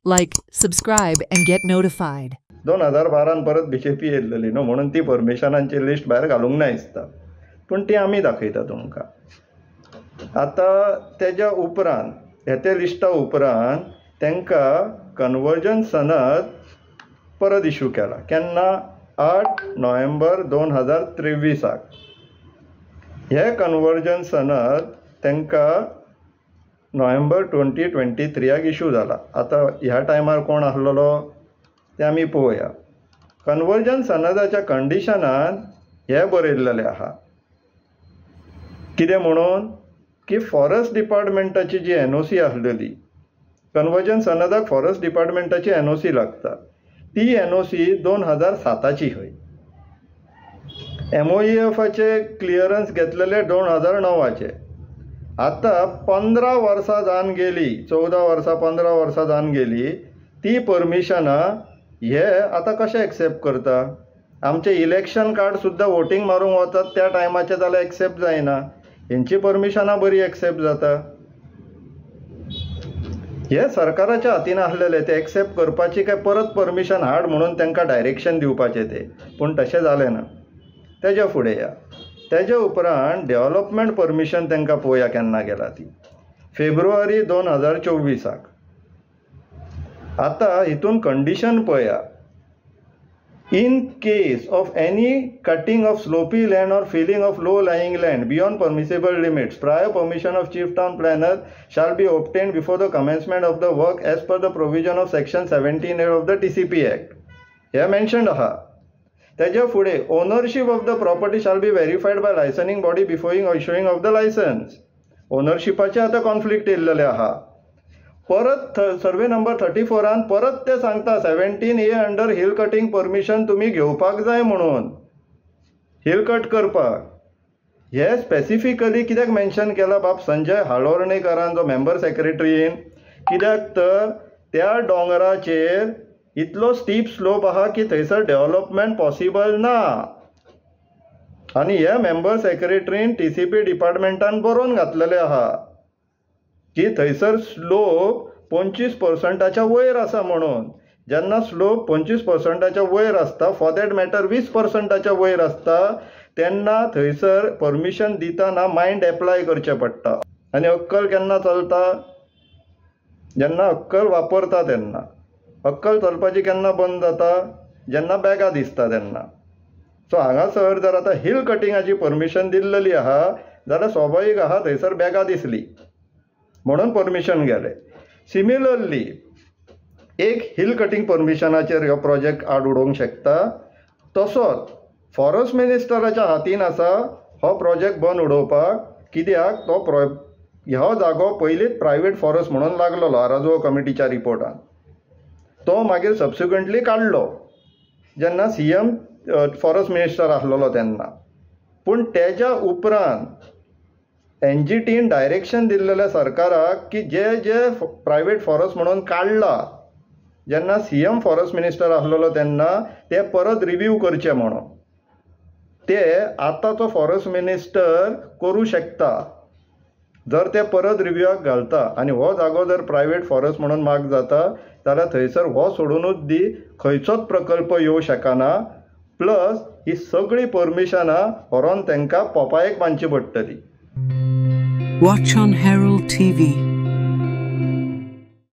Like, subscribe, and get notified. 2012 परत BJP येयल्ली न्हू म्हणून ती परमिशनांची लिस्ट भायर घालूंक ना दिसता, पूण ती आमी दाखयता तुमकां. आतां तेज्या उपरांत ते लिस्टा उपरांत तांकां कन्वर्जन सनद परत इश्यू केला. केन्ना? 8 नोव्हेंबर 2023. हे कन्वर्जन सनद तांकां नोव्हेंबर 2023 इश्यू जाला. आतां ह्या टायमार कोण आसलेलो ते आमी पळोवया. कन्वर्जन सनदाच्या कंडिशनान हे बरयल्लेलें आहा कितें म्हणून की फॉरेस्ट डिपार्टमेंटाची जी NOC आसलेली, कन्वर्जन सनदाक फॉरेस्ट डिपार्टमेंटाची NOC लागता. ती NOC 2007ची खंय. MOEFचे क्लियरन्स घेतलेले 2009चे. आतां 15 वर्सां जावन गेली, 14 वर्सां 15 वर्सां जावन गेली. ती परमिशनां हे आतां कशें एक्सेप्ट करता? आमचे इलेक्शन कार्ड सुद्दां वोटींग मारूंक वतात त्या टायमाचे जाल्यार एक्सेप्ट जायना. हेंची परमिशनां बरी एक्सेप्ट जाता. हे सरकाराच्या हातीन आसलेले ते एक्सेप्ट करपाची काय परत परमिशन हाड म्हणून तांकां डायरेक्शन दिवपाचें ते, पूण तशें जालें ना. तेज्या फुडें या. तेज्या उपरांत डेव्हलपमेंट परमिशन तांकां पळोवया केन्ना गेला ती. फेब्रुवारी 2024. आतां हितून कंडिशन पळया. In case of any cutting of slopy land or filling of low-lying land beyond permissible limits, prior permission of Chief Town Planner shall be obtained before the commencement of the work as per the provision of Section 17A of the TCP Act. Here mentioned aha. तेज्या फुडें ownership of the property shall be verified by licensing body before issuing of the license. ओनरशिपाचे आतां conflict येयल्लेले आहा. परत survey number 34 परत ते सांगता 17A under hill cutting permission तुमी घेवपाक जाय म्हणून हिल कट करपाक. हे स्पेसिफिकली कित्याक मेन्शन केला बाब संजय हाळोर्णेकरान जो मेंबर सेक्रेटरीन? कित्याक तर त्या दोंगराचेर इतलो स्टीप स्लोप आहा की थंयसर डेव्हलपमेंट पॉसिबल ना. आनी हे मेंबर सेक्रेटरीन TCP डिपार्टमेंटान बरोवन घातलेले आहा की थंयसर स्लोप 25%च्या वयर आसा म्हणून. जेन्ना स्लोप 25%च्या वयर आसता, फॉर दॅट मॅटर 20%च्या वयर आसता, तेन्ना थंयसर परमिशन दितना मायंड एप्लाय करचें पडटा. आनी अक्कल केन्ना चलता? जेन्ना अक्कल वापरता तेन्ना. अक्कल चलपाची केन्ना बंद जाता? जेन्ना बेगा दिसता तेन्ना. सो हांगासर जर आतां हिल कटिंगाची परमिशन दिल्लेली आहा जाल्यार स्वाभावीक आहा थंयसर बेगा दिसली म्हणून परमिशन गेले. सिमिलरली एक हिल कटिंग परमिशनाचेर हो प्रोजेक्ट आड उडोवंक शकता. तसोच फॉरेस्ट मिनिस्टराच्या हातीन आसा हो प्रोजेक्ट बंद उडोवपाक. कित्याक तो हो जागो पयलींच प्रायवेट फॉरेस्ट म्हणून लागलेलो आराजो कमिटीच्या रिपोर्टान. तो मागीर सबसिक्वेंटली काडलो जेन्ना CM फॉरेस्ट मिनिस्टर आसलेलो तेन्ना. पूण तेज्या उपरांत NGTन डायरेक्शन दिल्लेल्या सरकाराक की जे जे प्रायवेट फॉरेस्ट म्हणून काडला जेन्ना CM फॉरेस्ट मिनिस्टर आसलेलो तेन्ना ते परत रिव्यू करचे म्हणून. ते आतांचो फॉरेस्ट मिनिस्टर करूं शकता जर ते परत रिव्यूआक घालता. आनी हो जागो जर प्रायवेट फॉरेस्ट म्हणून मार्क जाता जाल्यार थंयसर हो सोडूनच दी खंयचोच प्रकल्प येवं शकना. प्लस ही सगळी परमिशनां व्हरोन तांकां पोपायेक बांदची पडटली. Watch on Herald TV.